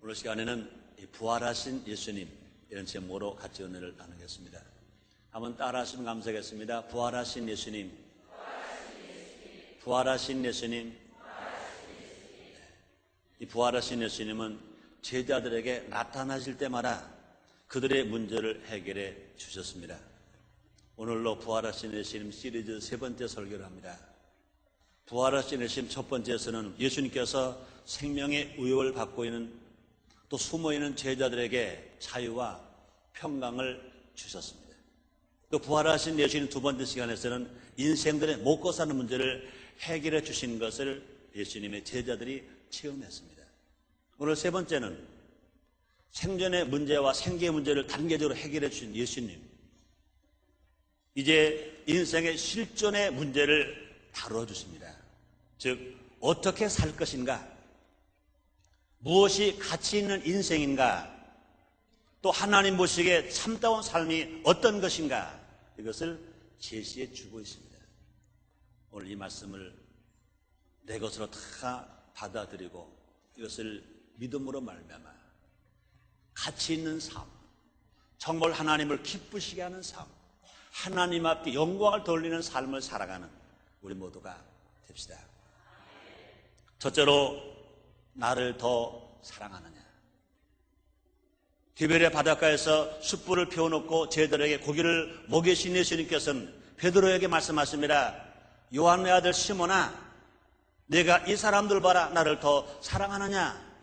오늘 시간에는 부활하신 예수님 이런 제목으로 같이 은혜를 나누겠습니다. 한번 따라 하시면 감사하겠습니다. 부활하신 예수님, 부활하신 예수님. 이 부활하신 예수님은 제자들에게 나타나실 때마다 그들의 문제를 해결해 주셨습니다. 오늘로 부활하신 예수님 시리즈 세 번째 설교를 합니다. 부활하신 예수님 첫 번째에서는 예수님께서 생명의 의욕을 받고 있는 또 숨어있는 제자들에게 자유와 평강을 주셨습니다. 또 부활하신 예수님 두 번째 시간에서는 인생들의 먹고 사는 문제를 해결해 주신 것을 예수님의 제자들이 체험했습니다. 오늘 세 번째는 생존의 문제와 생계의 문제를 단계적으로 해결해 주신 예수님, 이제 인생의 실존의 문제를 다뤄주십니다. 즉 어떻게 살 것인가, 무엇이 가치 있는 인생인가, 또 하나님 보시기에 참다운 삶이 어떤 것인가, 이것을 제시해 주고 있습니다. 오늘 이 말씀을 내 것으로 다 받아들이고 이것을 믿음으로 말미암아 가치 있는 삶, 정말 하나님을 기쁘시게 하는 삶, 하나님 앞에 영광을 돌리는 삶을 살아가는 우리 모두가 됩시다. 첫째로, 나를 더 사랑하느냐. 디베랴 바닷가에서 숯불을 피워놓고 제자들에게 고기를 먹이신 예수님께서는 베드로에게 말씀하십니다. 요한의 아들 시몬아, 내가 이 사람들 봐라, 나를 더 사랑하느냐?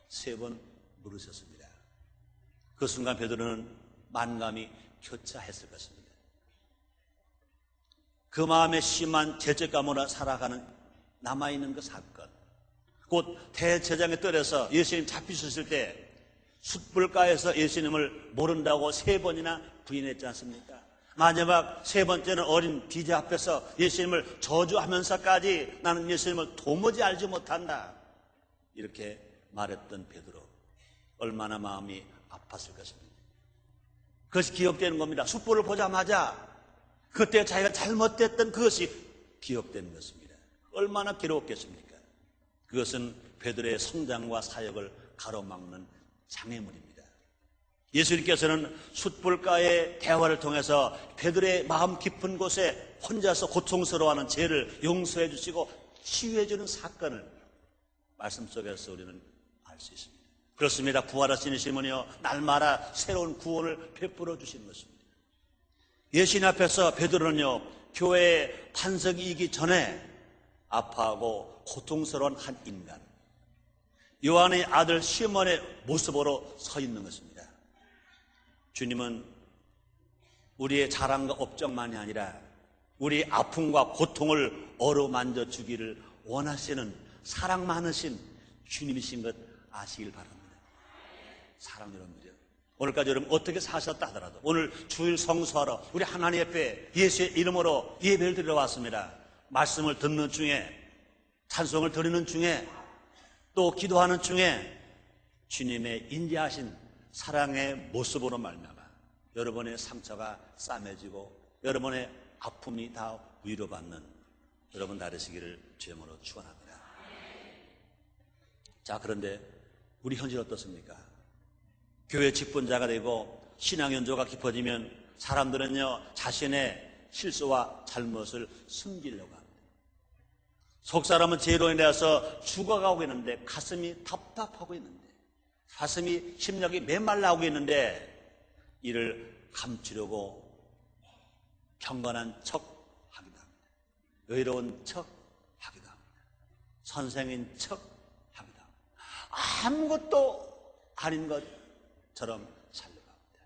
세 번 물으셨습니다. 그 순간 베드로는 만감이 교차했을 것입니다. 그 마음에 심한 죄책감으로 살아가는 남아있는 그 사건, 곧 대제장의 뜰에서 예수님 잡히셨을 때 숯불가에서 예수님을 모른다고 세 번이나 부인했지 않습니까? 마지막 세 번째는 어린 비자 앞에서 예수님을 저주하면서까지 나는 예수님을 도무지 알지 못한다, 이렇게 말했던 베드로, 얼마나 마음이 아팠을 것입니다. 그것이 기억되는 겁니다. 숯불을 보자마자 그때 자기가 잘못됐던 그것이 기억되는 것입니다. 얼마나 괴로웠겠습니까? 그것은 베드로의 성장과 사역을 가로막는 장애물입니다. 예수님께서는 숯불가의 대화를 통해서 베드로의 마음 깊은 곳에 혼자서 고통스러워하는 죄를 용서해 주시고 치유해 주는 사건을 말씀 속에서 우리는 알 수 있습니다. 그렇습니다. 부활하신 예수님은요, 날마다 새로운 구원을 베풀어 주시는 것입니다. 예수님 앞에서 베드로는요, 교회의 반석이 이기 전에 아파하고 고통스러운 한 인간, 요한의 아들 시몬의 모습으로 서 있는 것입니다. 주님은 우리의 자랑과 업적만이 아니라 우리의 아픔과 고통을 어루만져 주기를 원하시는 사랑 많으신 주님이신 것 아시길 바랍니다. 사랑 여러분들이요, 오늘까지 여러분 어떻게 사셨다 하더라도 오늘 주일 성수하러 우리 하나님 앞에 예수의 이름으로 예배를 드리러 왔습니다. 말씀을 듣는 중에, 찬송을 드리는 중에, 또 기도하는 중에 주님의 인자하신 사랑의 모습으로 말미암아 여러분의 상처가 싸매지고 여러분의 아픔이 다 위로받는 여러분 되시기를 주의 이름으로 축원합니다. 자, 그런데 우리 현실 어떻습니까? 교회 직분자가 되고 신앙 연조가 깊어지면 사람들은요, 자신의 실수와 잘못을 숨기려고 합니다. 속 사람은 죄로 인해서 죽어가고 있는데 가슴이 답답하고 있는데, 가슴이 심력이 메말라오고 있는데 이를 감추려고 경건한 척 하기도 합니다. 의로운 척 하기도 합니다. 선생인 척 하기도 합니다. 아무것도 아닌 것처럼 살려고 합니다.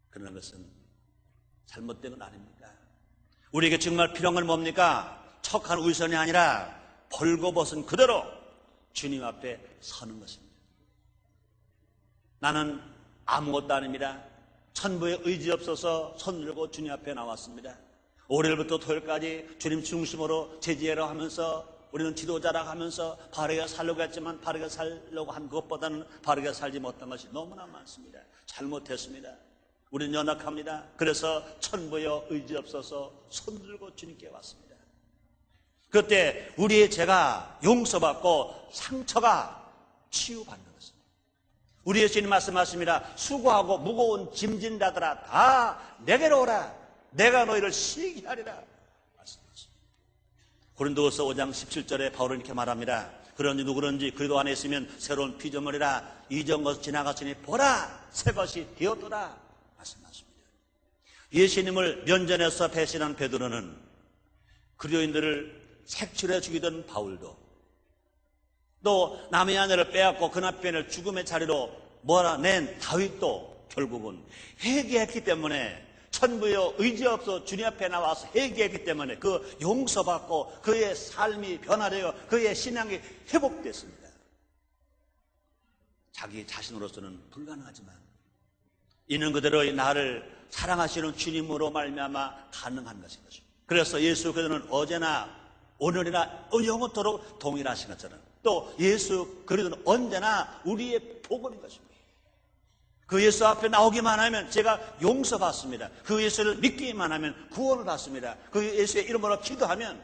그러는 것은 잘못된 건 아닙니까? 우리에게 정말 필요한 건 뭡니까? 척한 위선이 아니라 벌거벗은 그대로 주님 앞에 서는 것입니다. 나는 아무것도 아닙니다. 천부의 의지 없어서 손 들고 주님 앞에 나왔습니다. 월요일부터 토요일까지 주님 중심으로 제지해라 하면서 우리는 지도자라 하면서 바르게 살려고 했지만 바르게 살려고 한 것보다는 바르게 살지 못한 것이 너무나 많습니다. 잘못했습니다. 우리는 연약합니다. 그래서 천부의 의지 없어서 손 들고 주님께 왔습니다. 그때 우리의 죄가 용서받고 상처가 치유받는 것입니다. 우리 예수님 말씀하십니다. 수고하고 무거운 짐진 자들아 다 내게로 오라. 내가 너희를 쉬게 하리라. 말씀하십니다. 고린도후서 5장 17절에 바울은 이렇게 말합니다. 그런지 누구든지 그리스도 안에 있으면 새로운 피조물이라. 이전 것은 지나갔으니 보라 새 것이 되었더라. 말씀하십니다. 예수님을 면전에서 배신한 베드로는 그리스도인들을 색출해 죽이던 바울도 또 남의 아내를 빼앗고 그 남편을 죽음의 자리로 몰아낸 다윗도 결국은 회개했기 때문에 천부여 의지 없어 주님 앞에 나와서 회개했기 때문에 그 용서받고 그의 삶이 변화되어 그의 신앙이 회복됐습니다. 자기 자신으로서는 불가능하지만 이는 그대로 나를 사랑하시는 주님으로 말미암아 가능한 것인 것입니다. 그래서 예수 그리스도는 어제나 오늘이나 영원토록 동일하신 것처럼 또 예수 그리스도는 언제나 우리의 복음인 것입니다. 그 예수 앞에 나오기만 하면 제가 용서받습니다. 그 예수를 믿기만 하면 구원을 받습니다. 그 예수의 이름으로 기도하면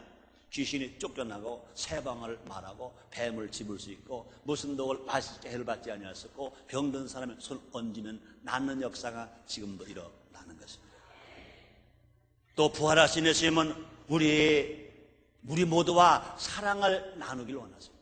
귀신이 쫓겨나고 세방을 말하고 뱀을 집을 수 있고 무슨 독을 마실 때 해를 받지 아니하였고 병든 사람의 손 얹으면 낫는 역사가 지금도 일어나는 것입니다. 또 부활하신 예수님은 우리 모두와 사랑을 나누길 원하십니다.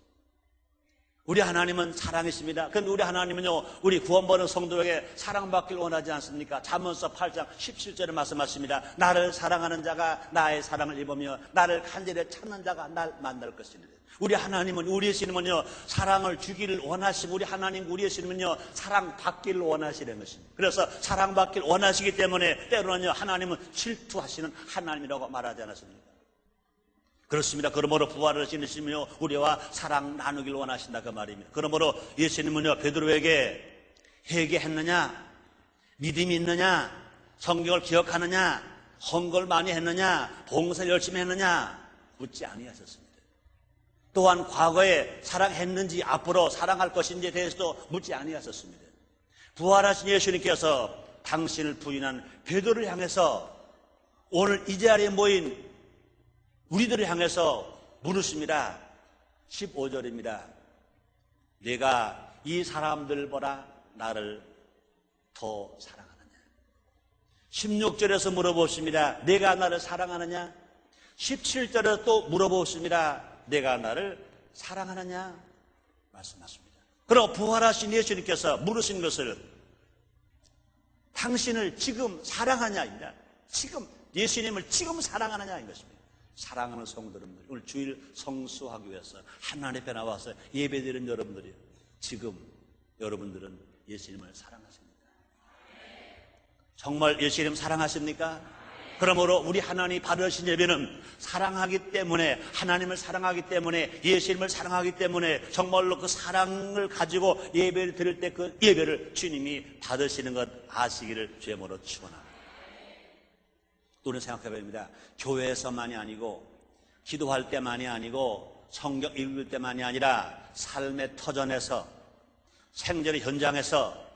우리 하나님은 사랑이십니다. 그런데 우리 하나님은요, 우리 구원받은 성도에게 사랑받길 원하지 않습니까? 잠언서 8장 17절에 말씀하십니다. 나를 사랑하는 자가 나의 사랑을 입으며 나를 간절히 찾는 자가 날 만날 것이니. 우리 하나님은, 우리 예수님은요, 사랑을 주기를 원하시고 우리 하나님, 우리 예수님은요, 사랑받기를 원하시는 것입니다. 그래서 사랑받기를 원하시기 때문에 때로는요, 하나님은 질투하시는 하나님이라고 말하지 않았습니까? 그렇습니다. 그러므로 부활을 지니시며 우리와 사랑 나누길 원하신다 그 말입니다. 그러므로 예수님은요 베드로에게 회개했느냐, 믿음이 있느냐, 성경을 기억하느냐, 헌걸 많이 했느냐, 봉사를 열심히 했느냐 묻지 아니하셨습니다. 또한 과거에 사랑했는지 앞으로 사랑할 것인지에 대해서도 묻지 아니하셨습니다. 부활하신 예수님께서 당신을 부인한 베드로를 향해서 오늘 이 자리에 모인 우리들을 향해서 물으십니다. 15절입니다. 내가 이 사람들보다 나를 더 사랑하느냐. 16절에서 물어보십니다. 내가 나를 사랑하느냐. 17절에서 또 물어보십니다. 내가 나를 사랑하느냐. 말씀하십니다. 그럼 부활하신 예수님께서 물으신 것을 당신을 지금 사랑하냐입니다. 지금 예수님을 지금 사랑하느냐인 것입니다. 사랑하는 성도들, 오늘 주일 성수하기 위해서 하나님 앞에 나와서 예배드리는 여러분들이 지금 여러분들은 예수님을 사랑하십니까? 정말 예수님 사랑하십니까? 그러므로 우리 하나님 받으신 예배는 사랑하기 때문에, 하나님을 사랑하기 때문에, 예수님을 사랑하기 때문에 정말로 그 사랑을 가지고 예배를 드릴 때 그 예배를 주님이 받으시는 것 아시기를 주님으로 축원합니다. 또는 생각해 봅니다. 교회에서만이 아니고 기도할 때만이 아니고 성경 읽을 때만이 아니라 삶의 터전에서 생전의 현장에서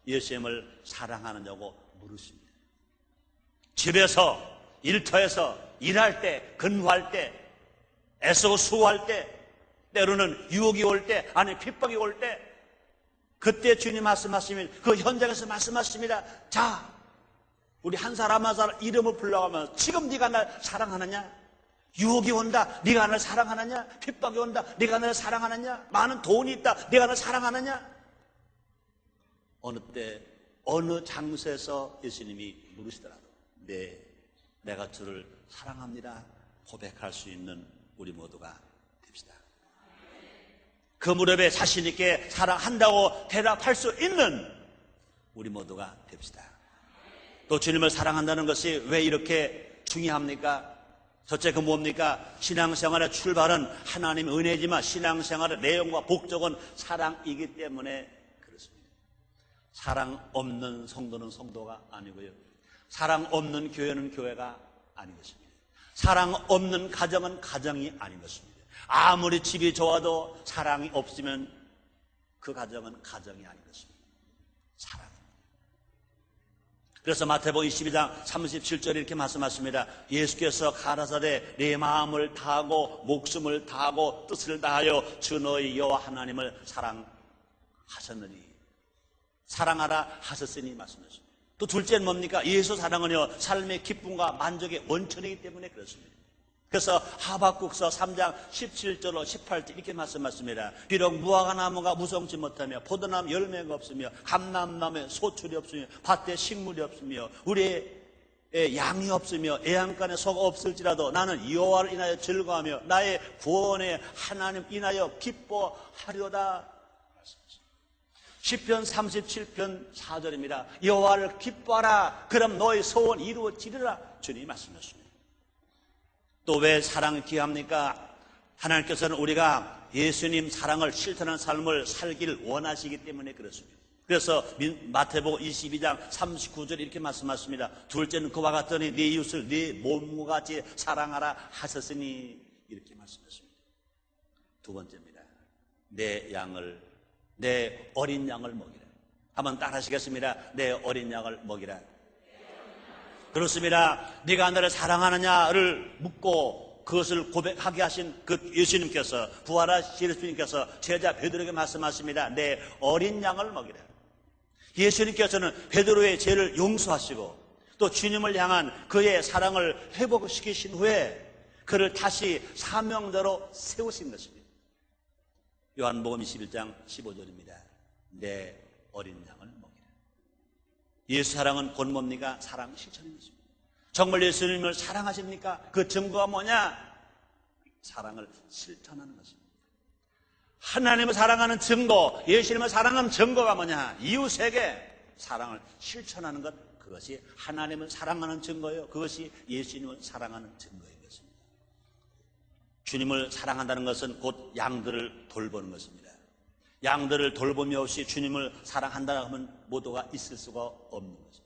예수님을 사랑하느냐고 물으십니다. 집에서, 일터에서, 일할 때, 근무할 때, 애쓰고 수고할 때, 때로는 유혹이 올 때, 아니 핍박이 올 때, 그때 주님 말씀하시면 그 현장에서 말씀하십니다. 자, 우리 한 사람 한 사람 이름을 불러가면서 지금 네가 날 사랑하느냐? 유혹이 온다. 네가 날 사랑하느냐? 핍박이 온다. 네가 날 사랑하느냐? 많은 돈이 있다. 네가 날 사랑하느냐? 어느 때 어느 장소에서 예수님이 물으시더라도 네, 내가 주를 사랑합니다 고백할 수 있는 우리 모두가 됩시다. 그 무렵에 자신 있게 사랑한다고 대답할 수 있는 우리 모두가 됩시다. 또 주님을 사랑한다는 것이 왜 이렇게 중요합니까? 첫째 그 뭡니까? 신앙생활의 출발은 하나님의 은혜지만 신앙생활의 내용과 목적은 사랑이기 때문에 그렇습니다. 사랑 없는 성도는 성도가 아니고요, 사랑 없는 교회는 교회가 아닌 것입니다. 사랑 없는 가정은 가정이 아닌 것입니다. 아무리 집이 좋아도 사랑이 없으면 그 가정은 가정이 아닌 것입니다. 사랑. 그래서 마태복음 22장 37절에 이렇게 말씀하십니다. 예수께서 가라사대 내 마음을 다하고 목숨을 다하고 뜻을 다하여 주 너희 여호와 하나님을 사랑하셨느니. 사랑하라 하셨으니 말씀하십니다. 또 둘째는 뭡니까? 예수 사랑은요, 삶의 기쁨과 만족의 원천이기 때문에 그렇습니다. 그래서 하박국서 3장 17절로 18절 이렇게 말씀하십니다. 비록 무화과나무가 무성치 못하며 포도나무 열매가 없으며 감람나무에 소출이 없으며 밭에 식물이 없으며 우리의 양이 없으며 애양간에 소가 없을지라도 나는 여호와를 인하여 즐거워하며 나의 구원의 하나님 인하여 기뻐하려다. 시편 37편 4절입니다. 여호와를 기뻐하라. 그럼 너의 소원 이루어지리라. 주님이 말씀하십니다. 또 왜 사랑이 귀합니까? 하나님께서는 우리가 예수님 사랑을 실천하는 삶을 살기를 원하시기 때문에 그렇습니다. 그래서 마태복음 22장 39절 이렇게 말씀하십니다. 둘째는 그와 같더니 네 이웃을 네 몸과 같이 사랑하라 하셨으니 이렇게 말씀하십니다. 두 번째입니다. 내 어린 양을 먹이라. 한번 따라하시겠습니다. 내 어린 양을 먹이라. 그렇습니다. 네가 나를 사랑하느냐를 묻고 그것을 고백하게 하신 그 예수님께서, 부활하신 예수님께서 제자 베드로에게 말씀하십니다. 내 어린 양을 먹이라. 예수님께서는 베드로의 죄를 용서하시고 또 주님을 향한 그의 사랑을 회복시키신 후에 그를 다시 사명자로 세우신 것입니다. 요한복음 21장 15절입니다. 내 어린 양을 먹이라. 예수 사랑은 곧 뭡니까? 사랑 실천인 것입니다. 정말 예수님을 사랑하십니까? 그 증거가 뭐냐? 사랑을 실천하는 것입니다. 하나님을 사랑하는 증거, 예수님을 사랑하는 증거가 뭐냐? 이웃에게 사랑을 실천하는 것, 그것이 하나님을 사랑하는 증거예요. 그것이 예수님을 사랑하는 증거인 것입니다. 주님을 사랑한다는 것은 곧 양들을 돌보는 것입니다. 양들을 돌봄이 없이 주님을 사랑한다 하면 모두가 있을 수가 없는 것입니다.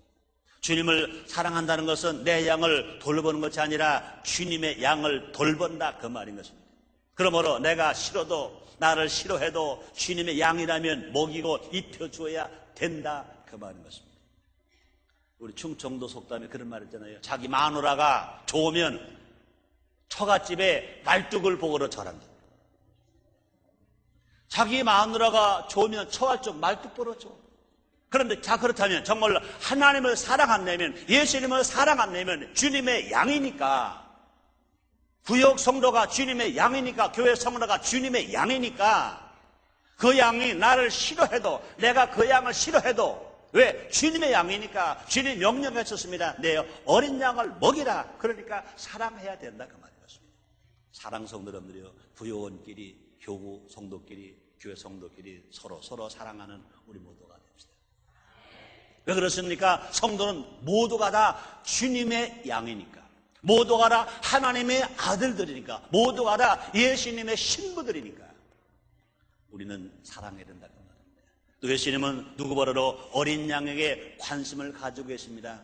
주님을 사랑한다는 것은 내 양을 돌보는 것이 아니라 주님의 양을 돌본다, 그 말인 것입니다. 그러므로 내가 싫어도, 나를 싫어해도 주님의 양이라면 먹이고 입혀주어야 된다, 그 말인 것입니다. 우리 충청도 속담에 그런 말 있잖아요. 자기 마누라가 좋으면 처갓집에 말뚝을 보고로 절한다. 자기 마누라가 좋으면 처갓집 말뚝 보러 줘. 그런데 그렇다면 정말로 하나님을 사랑한다면, 예수님을 사랑한다면 주님의 양이니까, 구역 성도가 주님의 양이니까, 교회 성도가 주님의 양이니까 그 양이 나를 싫어해도, 내가 그 양을 싫어해도, 왜? 주님의 양이니까 주님이 명령하셨습니다. 내 어린 양을 먹이라. 그러니까 사랑해야 된다, 그 말인 것입니다. 사랑 성도 여러분들이요, 구요원끼리, 교구 성도끼리, 교회 성도끼리 서로 사랑하는 우리 모두가 됩시다. 왜 그렇습니까? 성도는 모두가 다 주님의 양이니까, 모두가 다 하나님의 아들들이니까, 모두가 다 예수님의 신부들이니까 우리는 사랑해야 된다, 그 말입니다. 또 예수님은 누구보다도 어린 양에게 관심을 가지고 계십니다.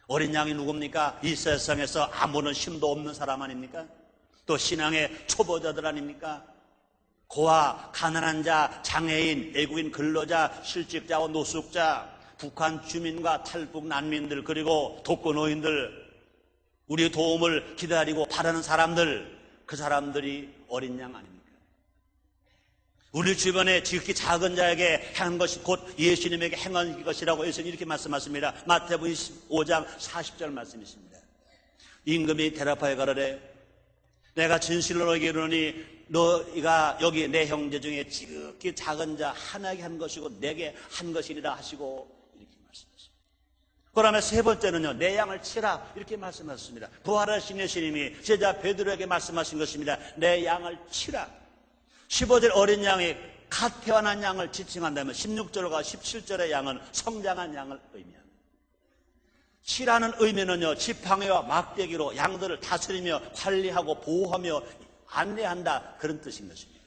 어린 양이 누굽니까? 이 세상에서 아무런 힘도 없는 사람 아닙니까? 또 신앙의 초보자들 아닙니까? 고아, 가난한 자, 장애인, 애국인, 근로자, 실직자와 노숙자, 북한 주민과 탈북 난민들, 그리고 독거노인들, 우리의 도움을 기다리고 바라는 사람들, 그 사람들이 어린 양 아닙니까? 우리 주변에 지극히 작은 자에게 행한 것이 곧 예수님에게 행한 것이라고 예수님 이렇게 말씀하십니다. 마태복음 25장 40절 말씀이십니다. 임금이 대답하여 가로되 내가 진실로 너에게 이르노니 너희가 여기 내 형제 중에 지극히 작은 자 하나에게 한 것이고 내게 한 것이리라 하시고 이렇게 말씀하십니다. 그 다음에 세 번째는요, 내 양을 치라 이렇게 말씀하셨습니다. 부활하신 예수님이 제자 베드로에게 말씀하신 것입니다. 내 양을 치라. 15절 어린 양이 갓 태어난 양을 지칭한다면 16절과 17절의 양은 성장한 양을 의미합니다. 치라는 의미는요, 지팡이와 막대기로 양들을 다스리며 관리하고 보호하며 안내한다, 그런 뜻인 것입니다.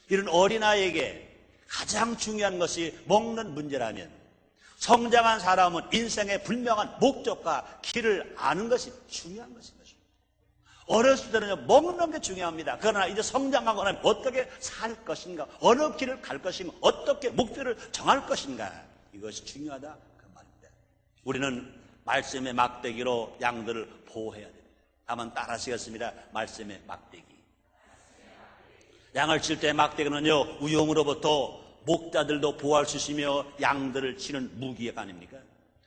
이런 어린아이에게 가장 중요한 것이 먹는 문제라면, 성장한 사람은 인생의 분명한 목적과 길을 아는 것이 중요한 것입니다. 어렸을 때는요, 먹는 게 중요합니다. 그러나 이제 성장하고 나면 어떻게 살 것인가, 어느 길을 갈 것인가, 어떻게 목표를 정할 것인가, 이것이 중요하다, 그 말입니다. 우리는 말씀의 막대기로 양들을 보호해야 됩니다. 한번 따라하시겠습니다. 말씀의 막대기. 양을 칠 때 막대기는요, 위험으로부터 목자들도 보호할 수 있으며 양들을 치는 무기가 아닙니까?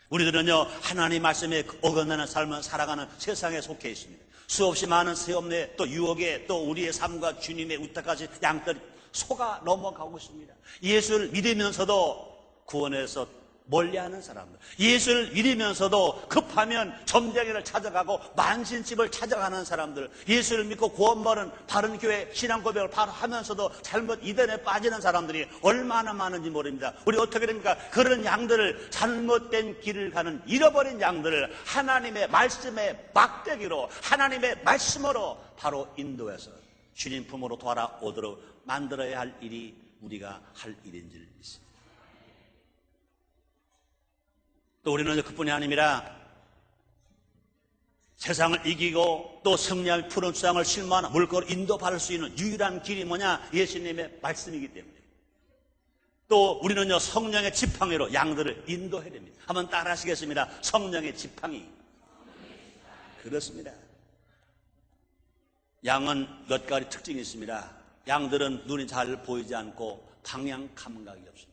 우리들은요, 하나님 말씀에 어긋나는 삶을 살아가는 세상에 속해 있습니다. 수없이 많은 세업내 또 유혹에 또 우리의 삶과 주님의 의탁까지 양들이 속아 넘어가고 있습니다. 예수를 믿으면서도 구원에서 멀리하는 사람들, 예수를 믿으면서도 급하면 점쟁이를 찾아가고 만신집을 찾아가는 사람들, 예수를 믿고 구원받은 바른 교회 신앙 고백을 바로 하면서도 잘못 이단에 빠지는 사람들이 얼마나 많은지 모릅니다. 우리 어떻게 됩니까? 그런 양들을, 잘못된 길을 가는 잃어버린 양들을 하나님의 말씀의 막대기로, 하나님의 말씀으로 바로 인도해서 주님 품으로 돌아오도록 만들어야 할 일이 우리가 할 일인 줄 믿습니다. 또 우리는 그뿐이 아니라 세상을 이기고 또 승리할 푸른 수양을 실망하는 물꼬로 인도받을 수 있는 유일한 길이 뭐냐? 예수님의 말씀이기 때문에. 또 우리는요, 성령의 지팡이로 양들을 인도해야 됩니다. 한번 따라 하시겠습니다. 성령의 지팡이. 그렇습니다. 양은 몇 가지 특징이 있습니다. 양들은 눈이 잘 보이지 않고 방향 감각이 없습니다.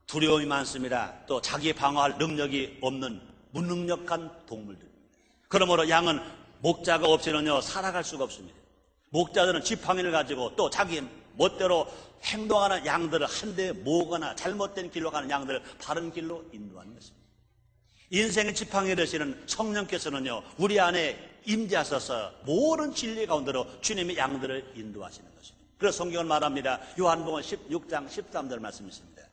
두려움이 많습니다. 또 자기 방어할 능력이 없는 무능력한 동물들입니다. 그러므로 양은 목자가 없이는요, 살아갈 수가 없습니다. 목자들은 지팡이를 가지고 또 자기 멋대로 행동하는 양들을 한 대 모으거나 잘못된 길로 가는 양들을 바른 길로 인도하는 것입니다. 인생의 지팡이 되시는 성령께서는요, 우리 안에 임재하셔서 모든 진리 가운데로 주님의 양들을 인도하시는 것입니다. 그래서 성경은 말합니다. 요한복음 16장 13절 말씀이십니다.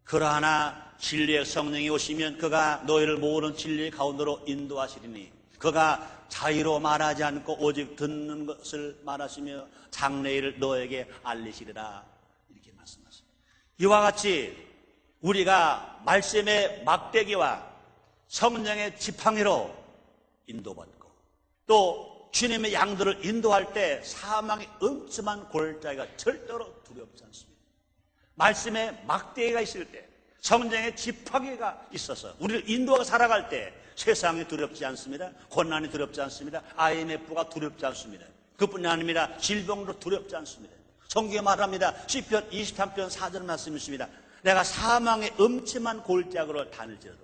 그러하나 진리의 성령이 오시면 그가 너희를 모든 진리 가운데로 인도하시리니 그가 자의로 말하지 않고 오직 듣는 것을 말하시며 장래일을 너에게 알리시리라. 이렇게 말씀하십니다. 이와 같이 우리가 말씀의 막대기와 성령의 지팡이로 인도받고 또 주님의 양들을 인도할 때 사망의 음침한 골짜기가 절대로 두렵지 않습니다. 말씀의 막대기가 있을 때, 성령의 지팡이가 있어서 우리를 인도하고 살아갈 때 세상이 두렵지 않습니다. 고난이 두렵지 않습니다. IMF가 두렵지 않습니다. 그뿐이 아닙니다. 질병도 두렵지 않습니다. 성경에 말합니다. 시편 23편 4절 말씀이 있습니다. 내가 사망의 음침한 골짜기로 다닐지라도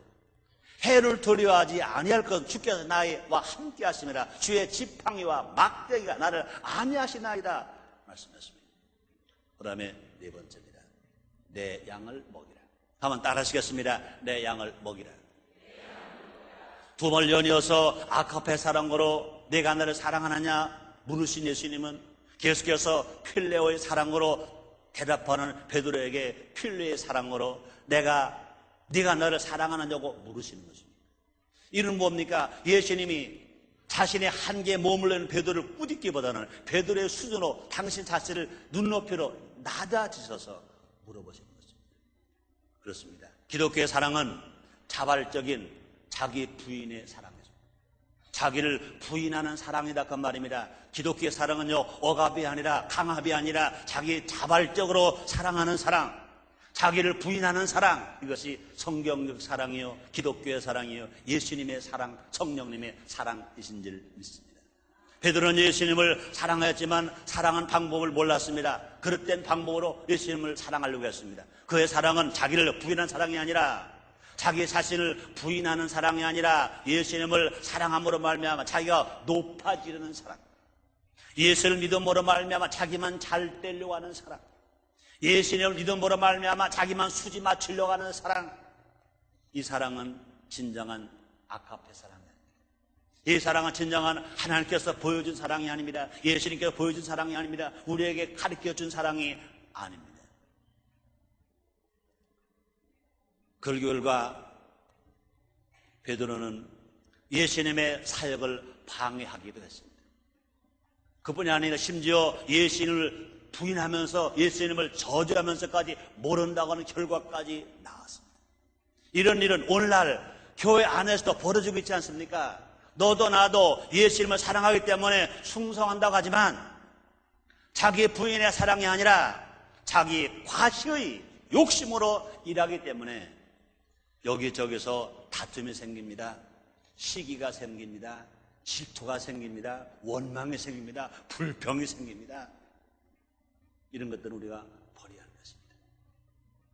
해를 두려워하지 아니할 것은 주께서 나와 함께 하심이라. 주의 지팡이와 막대기가 나를 안위하시나이다 말씀하십니다. 그 다음에 네 번째입니다. 내 양을 먹이라. 한번 따라 하시겠습니다. 내 양을 먹이라. 두 번 연이어서 아가페 사랑으로 내가 나를 사랑하느냐 물으신 예수님은 계속해서 필레오의 사랑으로 대답하는 베드로에게 필레오의 사랑으로 네가 나를 사랑하느냐고 물으시는 것입니다. 이는 뭡니까? 예수님이 자신의 한계에 머물러있는 베드로를 꾸짖기보다는 베드로의 수준으로 당신 자신을 눈높이로 낮아지셔서 물어보시는 것입니다. 그렇습니다. 기독교의 사랑은 자발적인 자기 부인의 사랑이죠. 자기를 부인하는 사랑이다 그 말입니다. 기독교의 사랑은요, 억압이 아니라 강압이 아니라 자기 자발적으로 사랑하는 사랑, 자기를 부인하는 사랑, 이것이 성경적 사랑이요, 기독교의 사랑이요, 예수님의 사랑, 성령님의 사랑이신 줄 믿습니다. 베드로는 예수님을 사랑했지만 사랑한 방법을 몰랐습니다. 그릇된 방법으로 예수님을 사랑하려고 했습니다. 그의 사랑은 자기를 부인한 사랑이 아니라, 자기 자신을 부인하는 사랑이 아니라 예수님을 사랑함으로 말미암아 자기가 높아지려는 사랑, 예수를 믿음으로 말미암아 자기만 잘 되려고 하는 사랑, 예수님을 믿음으로 말미암아 자기만 수지 맞추려고 하는 사랑, 이 사랑은 진정한 아가페 사랑입니다. 이 사랑은 진정한 하나님께서 보여준 사랑이 아닙니다. 예수님께서 보여준 사랑이 아닙니다. 우리에게 가르쳐준 사랑이 아닙니다. 그 결과 베드로는 예수님의 사역을 방해하기도 했습니다. 그뿐이 아니라 심지어 예수님을 부인하면서 예수님을 저주하면서까지 모른다고 하는 결과까지 나왔습니다. 이런 일은 오늘날 교회 안에서도 벌어지고 있지 않습니까? 너도 나도 예수님을 사랑하기 때문에 충성한다고 하지만 자기 부인의 사랑이 아니라 자기 과시의 욕심으로 일하기 때문에 여기저기서 다툼이 생깁니다. 시기가 생깁니다. 질투가 생깁니다. 원망이 생깁니다. 불평이 생깁니다. 이런 것들은 우리가 버려야 합니다.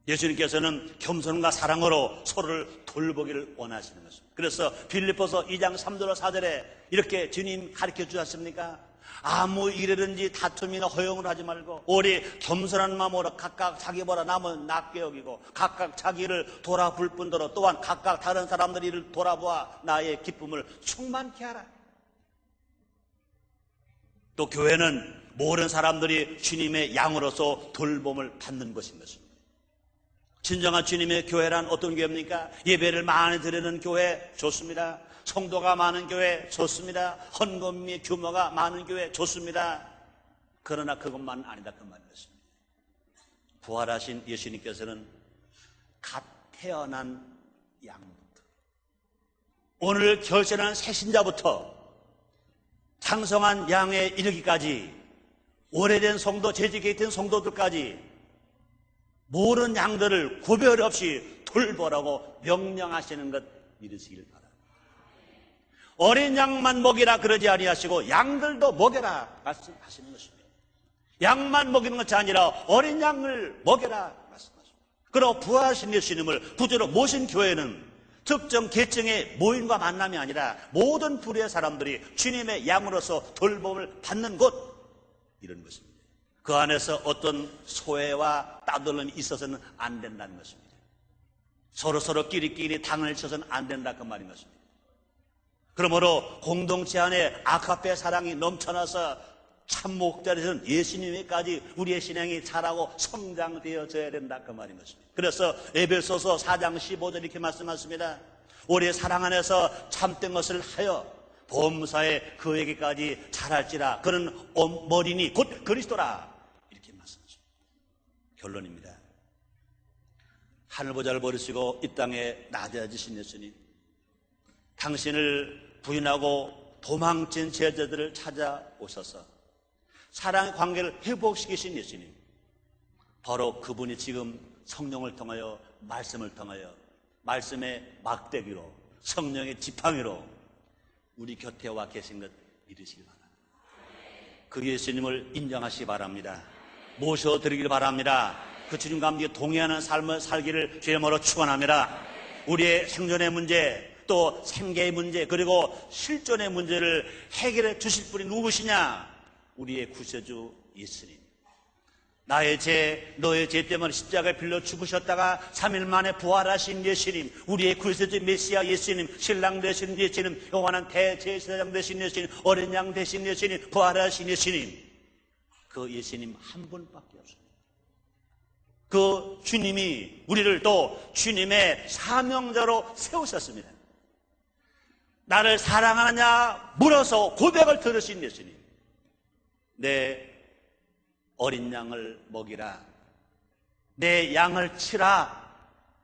예수님께서는 겸손과 사랑으로 서로를 돌보기를 원하시는 것입니다. 그래서 빌립보서 2장 3절 4절에 이렇게 주님 가르쳐 주셨습니까? 아무 일이든지 다툼이나 허용을 하지 말고 오직 겸손한 마음으로 각각 자기보다 남은 낮게 여기고 각각 자기를 돌아볼 뿐더러 또한 각각 다른 사람들의 일을 돌아보아 나의 기쁨을 충만케 하라. 또 교회는 모든 사람들이 주님의 양으로서 돌봄을 받는 것인 것입니다. 진정한 주님의 교회란 어떤 교회입니까? 예배를 많이 드리는 교회 좋습니다. 성도가 많은 교회 좋습니다. 헌금의 규모가 많은 교회 좋습니다. 그러나 그것만 아니다 그 말이었습니다. 부활하신 예수님께서는 갓 태어난 양부터 오늘 결전한 새신자부터 장성한 양에 이르기까지 오래된 성도, 재직에 있던 성도들까지 모든 양들을 구별 없이 돌보라고 명령하시는 것 믿으시길 바랍니다. 어린 양만 먹이라 그러지 아니하시고 양들도 먹여라 말씀하시는 것입니다. 양만 먹이는 것이 아니라 어린 양을 먹여라 말씀하십니다. 그리고 부활하신 예수님을 구주로 모신 교회는 특정 계층의 모임과 만남이 아니라 모든 부류의 사람들이 주님의 양으로서 돌봄을 받는 곳, 이런 것입니다. 그 안에서 어떤 소외와 따돌림이 있어서는 안 된다는 것입니다. 서로 끼리끼리 당을 쳐서는 안 된다 그 말인 것입니다. 그러므로 공동체 안에 아카페 사랑이 넘쳐나서 참목자리에서는 예수님에까지 우리의 신앙이 자라고 성장되어져야 된다 그 말인 것입니다. 그래서 에베소서 4장 15절 이렇게 말씀하십니다. 우리의 사랑 안에서 참된 것을 하여 범사에 그에게까지 자랄지라. 그는 머리니 곧 그리스도라. 이렇게 말씀하십니다. 결론입니다. 하늘보좌를 버리시고 이 땅에 낮아지신 예수님, 당신을 부인하고 도망친 제자들을 찾아오셔서 사랑의 관계를 회복시키신 예수님, 바로 그분이 지금 성령을 통하여 말씀을 통하여 말씀의 막대기로 성령의 지팡이로 우리 곁에 와 계신 것 믿으시기 바랍니다. 그 예수님을 인정하시기 바랍니다. 모셔드리길 바랍니다. 그 주님과 함께 동의하는 삶을 살기를 주의 이름으로 축원합니다. 우리의 생존의 문제, 또 생계의 문제, 그리고 실존의 문제를 해결해 주실 분이 누구시냐? 우리의 구세주 예수님. 나의 죄, 너의 죄 때문에 십자가에 빌려 죽으셨다가 3일 만에 부활하신 예수님, 우리의 구세주 메시아 예수님, 신랑 되신 예수님, 영원한 대제사장 되신 예수님, 어린 양 되신 예수님, 부활하신 예수님, 그 예수님 한 분밖에 없습니다. 그 주님이 우리를 또 주님의 사명자로 세우셨습니다. 나를 사랑하느냐 물어서 고백을 들으신 예수님, 내 어린 양을 먹이라, 내 양을 치라,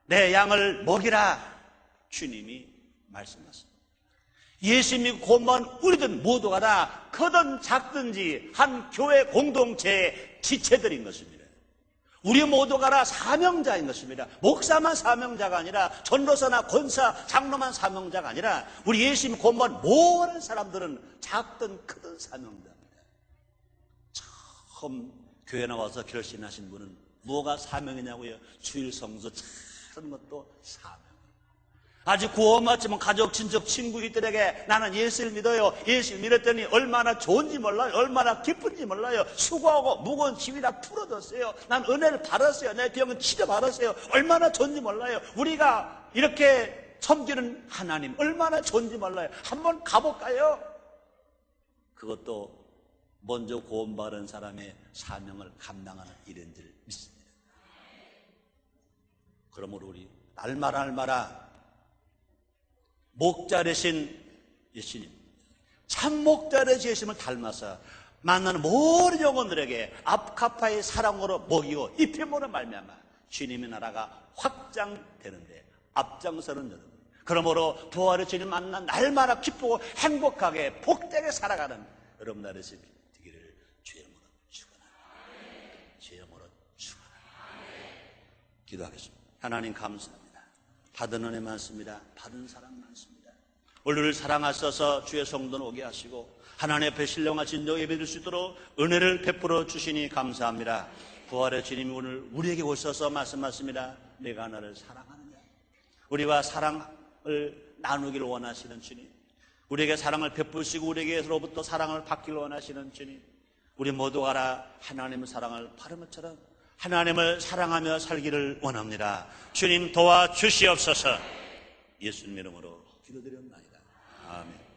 내 양을 먹이라, 주님이 말씀하셨습니다. 예수님이 곧만 우리들 모두가 다 크든 작든지 한 교회 공동체의 지체들인 것입니다. 우리 모두가 다 사명자인 것입니다. 목사만 사명자가 아니라 전도사나 권사, 장로만 사명자가 아니라 우리 예수님 곧만 모든 사람들은 작든 크든 사명자입니다. 처음 교회 나와서 결심하신 분은 뭐가 사명이냐고요? 주일 성수 차는 것도 사명. 아직 구원 받지만 가족, 친척, 친구들에게 나는 예수를 믿어요. 예수를 믿었더니 얼마나 좋은지 몰라요. 얼마나 기쁜지 몰라요. 수고하고 무거운 짐이 다 풀어졌어요. 난 은혜를 받았어요. 내 병은 치료받았어요. 얼마나 좋은지 몰라요. 우리가 이렇게 섬기는 하나님 얼마나 좋은지 몰라요. 한번 가볼까요? 그것도 먼저 구원받은 사람의 사명을 감당하는 일인 줄 믿습니다. 그러므로 우리 날마다 목자 되신 예수님, 참 목자 되신 예수님을 닮아서 만나는 모든 영혼들에게 앞카파의 사랑으로 먹이고 입힘으로 말미암아 주님의 나라가 확장되는데 앞장서는 여러분, 그러므로 부활의 주님 만나 날마다 기쁘고 행복하게 복되게 살아가는 여러분 나라의 되기를 주의 이름으로 축원합니다. 주의 이름으로 축원합니다. 기도하겠습니다. 하나님 감사합니다. 받은 은혜 많습니다. 받은 사랑 많습니다. 우리를 사랑하셔서 주의 성도는 오게 하시고 하나님 앞에 신령한 진정 예배드릴 수 있도록 은혜를 베풀어 주시니 감사합니다. 부활의 주님이 오늘 우리에게 오셔서 말씀하십니다. 내가 너를 사랑하느냐. 우리와 사랑을 나누기를 원하시는 주님, 우리에게 사랑을 베푸시고 우리에게로부터 사랑을 받기를 원하시는 주님, 우리 모두가 다 하나님의 사랑을 바른 것처럼 하나님을 사랑하며 살기를 원합니다. 주님 도와주시옵소서. 예수님 이름으로 기도드렸나이다. 아멘.